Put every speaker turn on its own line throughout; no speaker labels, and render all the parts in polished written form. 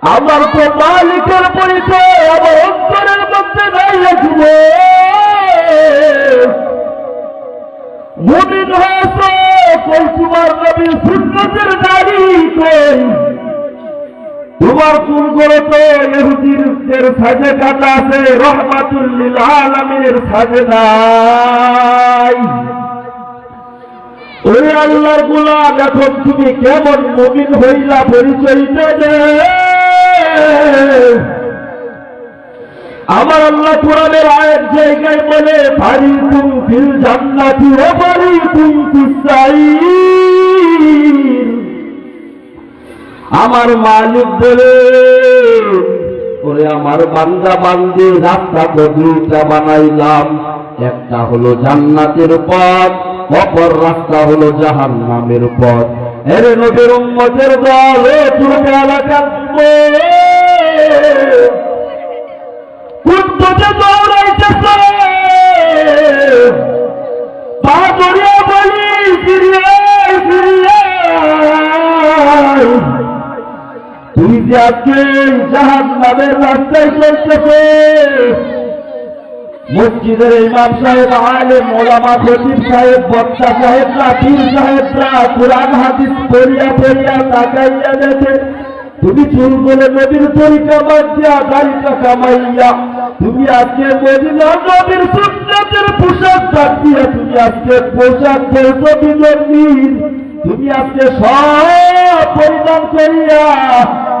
আমার তো মালিকের পরিচয় আমার অন্তরের মধ্যে নাই রাখব। মুমিন হয়েছ কই তোমার নবীর সুন্নতের দাড়ি কই? তোমার চুলগুলো তো ইহুদিদের সাজে কাটা আছে, রহমাতুল লিল আলামিনের সাজে নাই। ওই আল্লাহর গোলাম, এখন তুমি কেমন মুমিন হইলা পরিচয়টা দে। আমার আল্লাহ কোরআনের আয়াত জায়গায় বলে ফারিকুম ফিল জান্নাতি ওয়া ফারিকুম ফিস সাঈর। আমার মালিক বলে ওরে আমার বান্দা বান্দি রাস্তা তো দুইটা বানাইলাম, একটা হলো জান্নাতের পথ, অপর রাস্তা হলো জাহান্নামের পথ। এরে নবীর উম্মতের দল, এ তুরকে এলাকার কোন পথে দৌড়াইতেছে? পা ধরিয়া বলি ফিরিয়ে ফিরিয়ে, তুই যে আজকে জাহান্নামের রাস্তায় চলতেছে। মসজিদের ইমাম সাহেব, আলেম ওলামা, খতিব সাহেব, বক্তা সাহেবরা, পীর সাহেবরা কোরআন হাদিস পড়িয়া পড়িয়া তাকাইয়া দেখে তুমি চুলগুলো নবীর তরিকা বাদ দিয়া দাড়িটা কামাইয়া তুমি আজকে মদিনা নবীর সুন্নাতের পোশাক বাদ দিয়া তুমি আজকে পোশাক পরছো বিনয়ীর। তুমি আজকে সব পরিধান করিয়া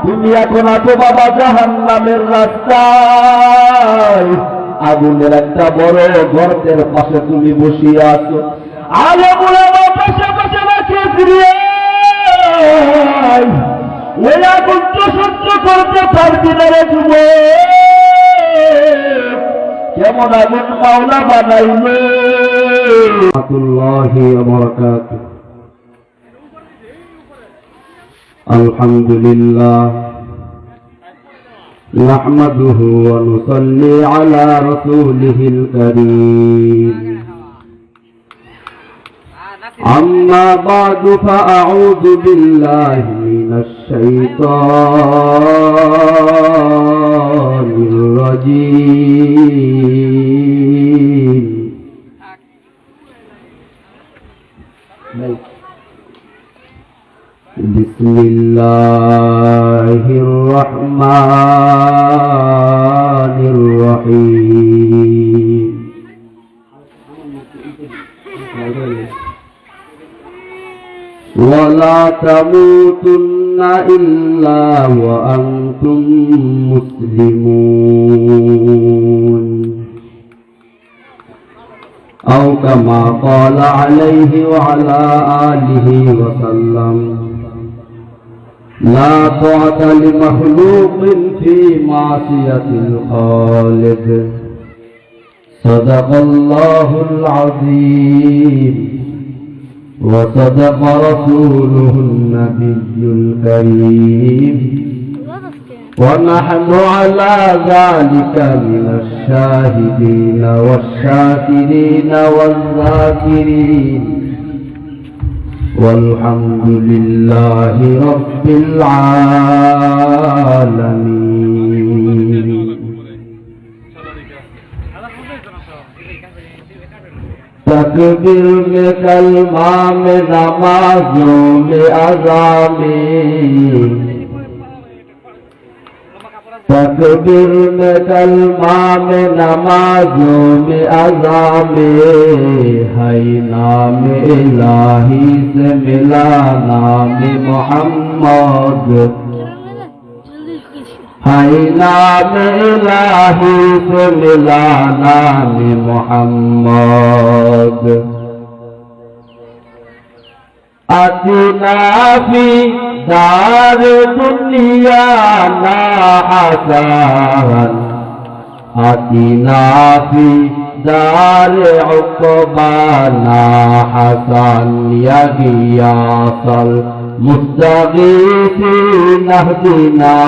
তুমি এখন আছো বাবা জাহান্নামের রাস্তায়। আগুনের একটা বড় গর্তের পাশে তুমি বসিয়ে আছো। আলেম ওলামা পাশে পাশে রাখে ফিরিয়ে, ওই আগুন তো সহ্য করতে পারবি না রে যুবক। কেমন আগুন মাওলা বানাইলে।
আলহামদুলিল্লাহ نحمده ونصلي على رسوله الكريم أما بعد فأعوذ بالله من الشيطان الرجيم بسم الله الرحمن الرحيم ولا تموتن إلا وأنتم مسلمون أو كما قال عليه وعلى آله وسلم لا طاعة لمخلوق في معصية الخالق صدق الله العظيم وصدق رسوله النبي الكريم ونحن على ذلك من الشاهدين والشاكرين والذاكرين والحمد لله رب العالمين تکبیر میں کلمہ میں نمازوں میں اذان میں تکبیر میں کلمہ میں نمازوں میں اذان میں ہے نام الہی سے ملا نام محمد ہے نام الہی سے ملا نام محمد اتنا فی دار دنیا نا حسن اتنا فی دار عقبا نا حسن یا غیاث المستغیثین اهدنا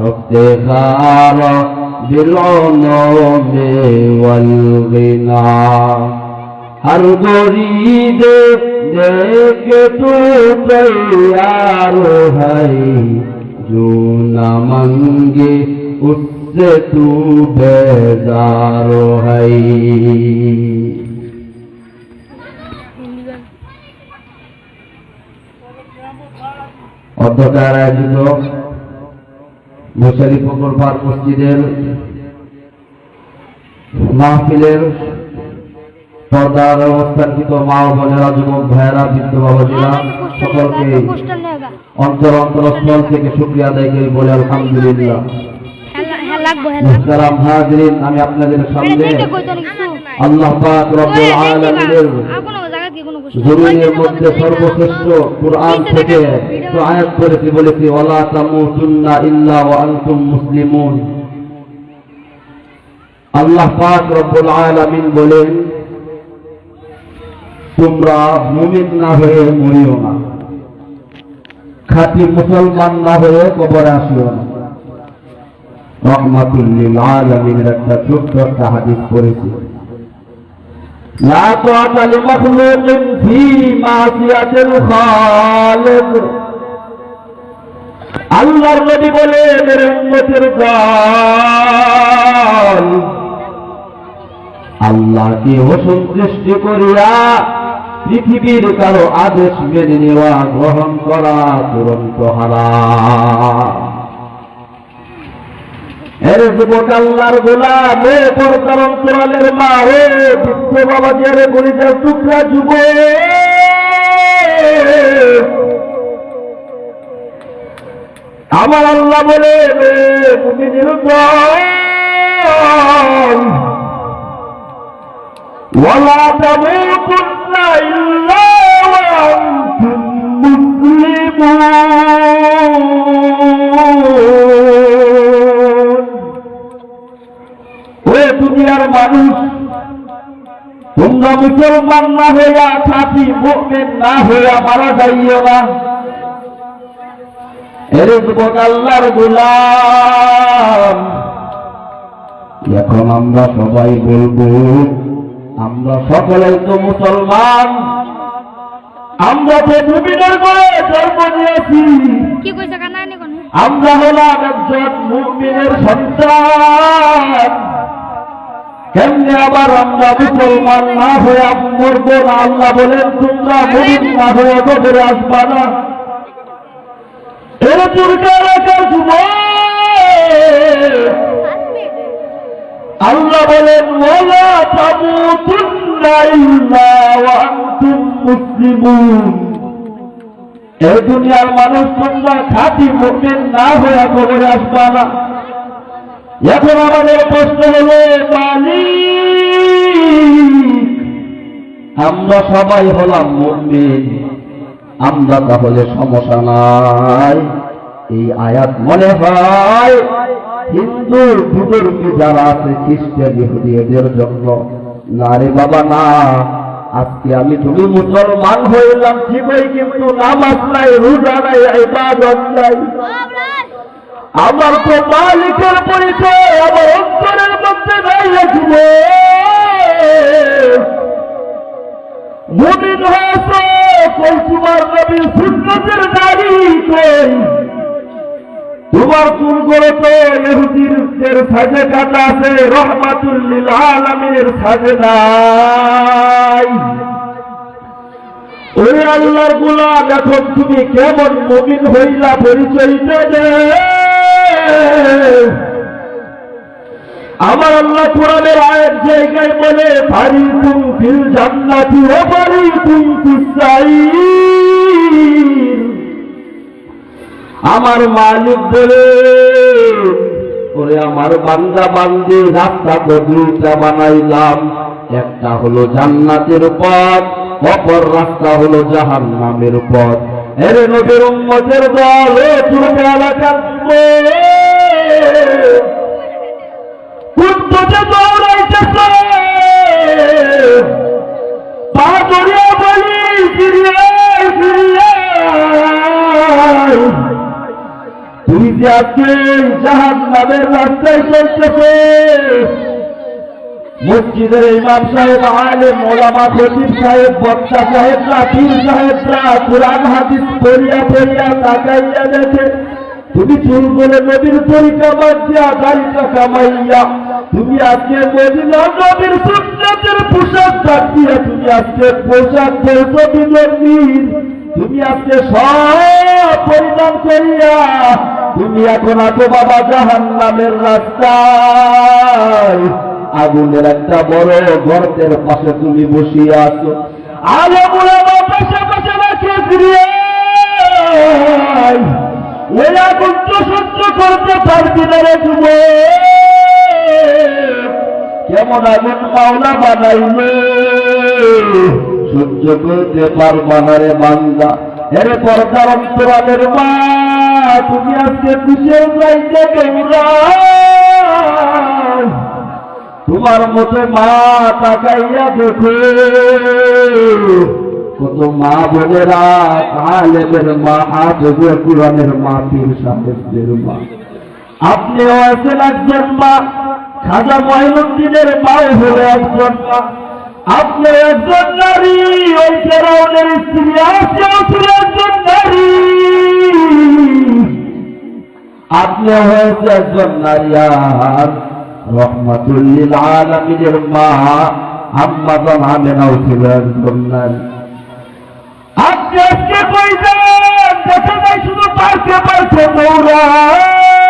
افتخار بالعلوم والغنا ہر مرید دیکھ تو تیار ہے جو न मंगे उससे तू बेजार है। অধ্যক্ষের আয়োজিত মুশারিফপুর পার্ক মসজিদের মাহফিলের পর্দার অবস্থানকৃত মা ও বোনেরা, যুবক ভাইয়েরা, বৃদ্ধ বাবাজিরা, সকলকে অন্তরস্থল থেকে শুকরিয়া আদায় করে বলে আলহামদুলিল্লাহ। মুহতারাম হাজিরিন, আমি আপনাদের সামনে আল্লাহ পাক রব্বুল আলামিনের জমিনের মধ্যে সর্বশ্রেষ্ঠ কুরআন থেকে তো আয়াত করেছি, বলেছি ওয়ালা তামুতুন্না ইল্লা ওয়া আনতুম মুসলিমুন। আল্লাহ পাক রব্বুল আলামিন বলেন, তোমরা মুমিন না হয়ে মরিও না, খাঁটি মুসলমান না হয়ে কবরে আসিও না। রহমাতুল লিল আলামিনের একটা ছোট্ট একটা হাদিস পড়েছি, লা তাআতা লিমাখলুকিন ফি মাসিয়াতিল খালিক। আল্লাহর নবী বলেন, মেরে উম্মতের দল, আল্লাহকে অসন্তুষ্ট করিয়া পৃথিবীর কারো আদেশ মেনে নেওয়া, গ্রহণ করা তুরন্ত হারাম। এর যুবক আল্লাহর গোলাম, হে পর্দার অন্তরালের মা, হে বৃদ্ধ বাবাজি, রে গরিবের টুকরা যুবক, আমার আল্লাহ বলে, মুমিনের দল, ওয়ালা তামুতুন্না ইল্লা ওয়া আনতুম মুসলিমুন। ওই দুনিয়ার মানুষ, তোমরা মুসলমান না হইয়া, খাঁটি মুমিন না হইয়া মারা যাইও না। এর যুবক আল্লাহর গোলাম, এখন আমরা সবাই বলবো, আমরা সকলেই তো মুসলমান, আমরা তো মুমিনের ঘরে জন্ম নিয়েছি, আমরা হলাম একজন মুমিনের সন্তান। কেমনে আবার আমরা মুসলমান না হয়ে মরব না? আল্লাহ বলেন, তোমরা মুমিন না হয়ে কবরে আসবা না। এর দুর্গা এলাকার যুবক, আল্লাহ বলেন, ওয়ালা তামুতুন্না ইল্লা ওয়া আনতুম মুসলিমুন। এই দুনিয়ার মানুষ, তোমরা খাঁটি মুমিন না হয়ে কবরে আসবা না। এখন আমাদের প্রশ্ন হলো, মালিক, আমরা সবাই হলাম মুমিন, আমরা তাহলে সমস্যা নাই? এই আয়াত মনে হয় হিন্দু বুজুর্গ যারা আছে, খ্রিস্টান ইহুদি, এদের জন্য না রে বাবা না। আজকে আমি তুমি মুসলমান হইলাম ঠিকই, কিন্তু নামাজ নাই, রোজা নাই, ইবাদত নাই। আমার তো মালিকের পরিচয় আমার অন্তরের মধ্যে নাই। রাখবো মুমিন হয়েছে, কই তোমার নবীর সুন্নতের দাড়ি কই? তোমার চুলগুলো তো ইহুদিদের সাজে কাটা আছে, রহমাতুল লিল আলামিনের সাজে নাই। ওই আল্লাহর গোলাম, এখন তুমি কেমন মুমিন হইলা? পরিচয়টা দে। আমার আল্লাহ কোরআনের আয়াত জায়গায় বলে, ফারিকুম ফিল জান্নাতি ওয়া ফারিকুম ফিস সাঈর। আমার মালিক বলে, ওরে আমার বান্দা বান্দি, রাস্তা তো দুইটা বানাইলাম, একটা হলো জান্নাতের পথ, অপর রাস্তা হলো জাহান্নামের পথ। এর নবীর উম্মতের দল, এ চুরকে এলাকার কোন পথে দৌড়াইতেছে? পা ধরিয়া বলি, ফিরিয়ে ফিরিয়ে তুই যে আজকে জাহান্নামের রাস্তায় চলতেছে। মসজিদের ইমাম সাহেব, আলেম, ওলামা, খতিব সাহেব, বক্তা সাহেবরা, পীর সাহেবরা কোরআন হাদিস পড়িয়া পড়িয়া তাকাইয়া দেখে,
তুমি চুল বলে নবীর তরিকা বাদ দিয়া দাড়িটা কামাইয়া তুমি আজকে মদিনা নবীর সুন্নাতের পোশাক বাদ দিয়া তুমি আজকে পোশাক ধরছো বিনবীর, তুমি আজকে সব পরিধান করিয়া তুমি এখন আছো বাবা জাহান্নামের রাস্তায়, আগুনের একটা বড় গর্তের পাশে তুমি বসিয়া আছো। আলেম ওলামা পাশে পাশে রাখে ফিরিয়ে ওই আগুন তো সহ্য করতে পারবি না রে যুবক। কেমন আগুন মাওলা বানাইলে সহ্য করতে পারবা না রে বান্দা। এরে পর্দার অন্তরালের মা তুমি আজকে কিসের চাইতে কেমন তোমার মতো মা তাকাইয়া দেখো, কত মা বোনেরা আলেমের মা, হাফেজে কুরআনের মা, পীর সাহেবদের মা। আপনিও আছেন একজন মা, খাজা মঈনুদ্দিনের মাও হলো একজন মা। আপনি একজন নারী, ওই ফেরাউনের স্ত্রী আসিয়াও ছিল একজন নারী। আপনি হয়েছে একজন নারী, আর রহমাতুল লিল আলামিনের মা আম্মা জান আমেনাও ছিল একজন নারী। আপনি আজকে কই যান? দেখা যায় শুধু পার্কে পার্কে দৌড়ান।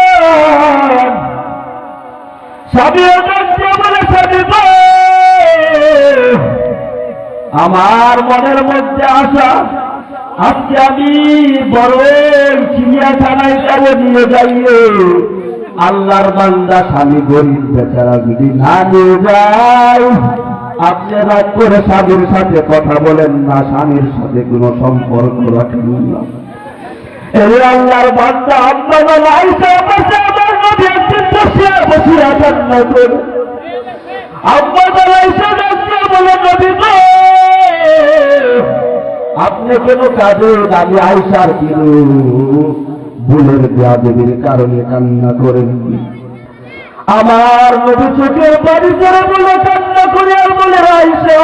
স্বামীও যাচ্ছে বলে স্বামী গো, আমার মনের মধ্যে আসা আজকে আমি বড় চিড়িয়াখানায় যাব নিয়ে যাইয়ে। আল্লাহর বান্দা স্বামী গরিব বেচারা যদি না নিয়ে যায়, আপনি রাগ করে স্বামীর সাথে কথা বলেন না, স্বামীর সাথে কোনো সম্পর্ক রাখেন না। এই আল্লাহর বান্দা আপনারা আয়েশা বসে আমার নবী একদিন বসিয়া কান্না করে আপনারা আয়েশা বসে বলে নবী গো, আপনি কেন কাঁদেন? আমি আয়েশার কিন্তু ভুলের বেয়াদবির কারণে কান্না করেন। আমার নবী চোখের পানি ছেড়ে বলে কান্না করে আর বলে আয়েশা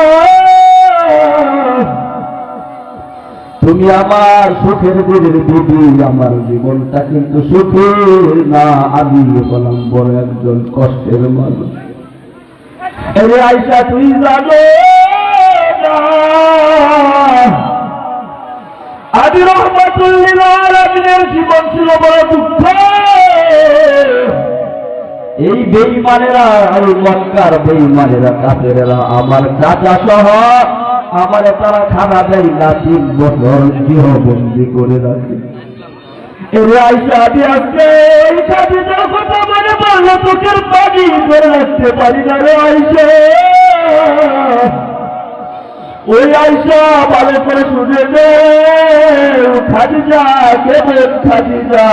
তুমি আমার সুখের দিনের বিবি, আমার জীবনটা কিন্তু সুখের না, আমি বললাম বড় একজন কষ্টের মানুষ। এই আয়েশা তুই জানো না আদি রহমাতুল লিল আলামিনের জীবন ছিল বড় দুঃখ। এই বেঈমানেরা, এই মক্কার বেঈমানেরা কাফেরেরা আমার চাচা সহ আমারে তারা খানা দেয় না, 3 বছর গৃহবন্দী করে রাখে। এই আয়েশা আমি আজকে এই খাদিজার কথা মনে পড়লে চোখের পানি ধরে রাখতে পারি না রে আয়েশা। ওই আয়েশা ভালো করে শুনে নে, খাদিজা কেমন খাদিজা,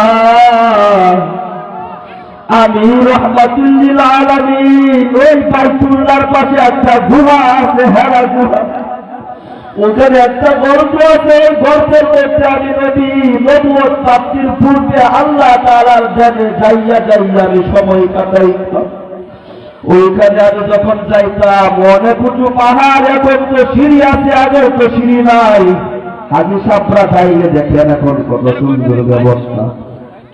আমি রহমাতুল লিল আলামিন ওই বাইতুল্লাহর পাশে একটা গুহা আছে, হেরা গুহা, ওখানে একটা গর্ত আছে। গর্তের মধ্যে আমি নবী নবুয়ত প্রাপ্তির পূর্বে আল্লাহ তাআলার ধ্যানে যাইয়া যাইয়া আমি সময় কাটাইতাম। ওইখানে আমি যখন যাইতাম অনেক উঁচু পাহাড়, এখন তো সিঁড়ি আছে, আগে তো সিঁড়ি নাই। আজি সাপরা চাইলে দেখেন এখন কত সুন্দর ব্যবস্থা,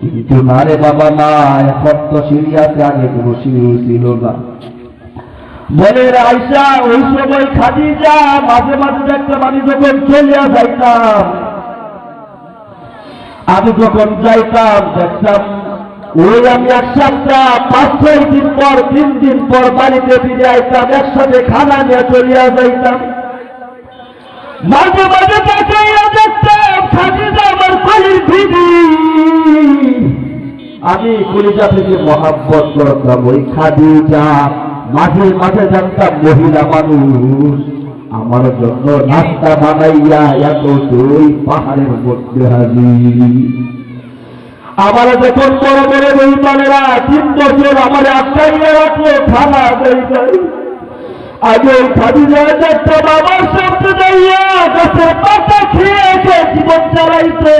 কিন্তু না রে বাবা না, এখন তো সিঁড়ি আছে, আগে কোনো সিঁড়ি ছিল না। বলে আয়েশা ওই সময় খাদিজা মাঝে মাঝে দেখতাম আমি যখন চলিয়া যাইতাম, আমি যখন যাইতাম দেখতাম ওই আমি এক সপ্তাহ 5-6 দিন পর 3 দিন পর বাড়িতে ফিরে আইতাম, একসাথে খানা নিয়ে চলিয়া যাইতাম। মাঝে মাঝে তাকাইয়া দেখতাম খাদিজা আমার কলির বিবি, আমি কলিজা থেকে মহাব্বত করতাম ওই খাদিজা। মাঝে মাঝে দেখতাম মহিলা মানুষ আমার জন্য নাস্তা বানাইয়া এত দই পাহাড়ের মধ্যে হাজির। আমার যখন বড় বড় বেঈমানেরা 3 বছর আমার আটকাইয়া রাখলো খানা দেয় নাই, আগে খাদিজা দেখতাম আমার সামনে যাইয়া গাছের পাতা খেয়ে জীবন চালাইতো,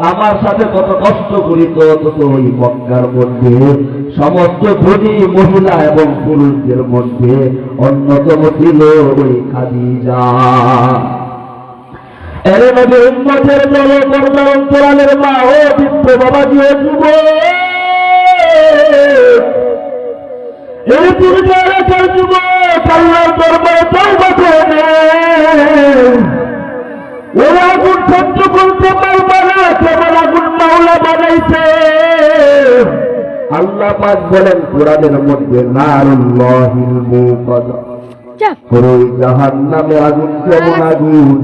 আমার সাথে কত কষ্ট করিত। অথচ ওই মক্কার মধ্যে সমস্ত ধনী মহিলা এবং পুরুষদের মধ্যে অন্যতম ছিল ওই খাদিজা। এর নবী উম্মতের দল করুণার অন্তরালের মা ও বৃদ্ধ বাবাজি ও যুব এই দুর্গার যুবক আল্লাহর দরবারে তওবা করে ওরা আগুন সহ্য করতে পারবে না, কেবল আগুন মাওলা বানাইছে। আল্লাহ পাক বলেন কোরআনের মধ্যে নারুল্লাহিল মুকাদ্দাস, ওই জাহান্নামে আগুন কেমন আগুন,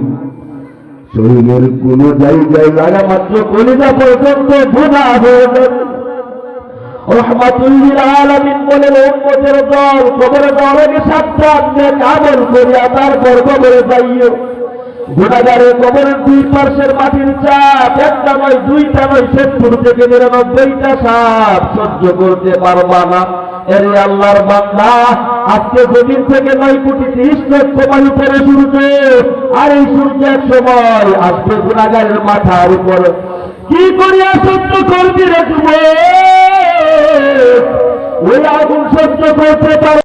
শরীরের কোন জায়গায় লাগা মাত্র কলিজা পর্যন্ত ভুনা হয়ে যাবে। রহমাতুল লিল আলামিন বলেন উম্মতের দল কবরে যাওয়ার আগে 7টা নেক আমল করিয়া তারপর কবরে যাইও। গুনাহগারের কবরের দুই পার্শ্বের মাটির চাপ একটা নয়, দুইটা নয়, 70 থেকে 99টা সাপ সহ্য করতে পারবা না। এর আল্লাহর বান্দা, আজকে জমিন থেকে 9 কোটি 30 লক্ষ মাইল উপরে সূর্য, আর এই সূর্য এক সময় আসবে গুনাহগারের মাথার উপর। কি করিয়া সহ্য করবি রে যুবক? ওই আগুন সহ্য করতে পারবে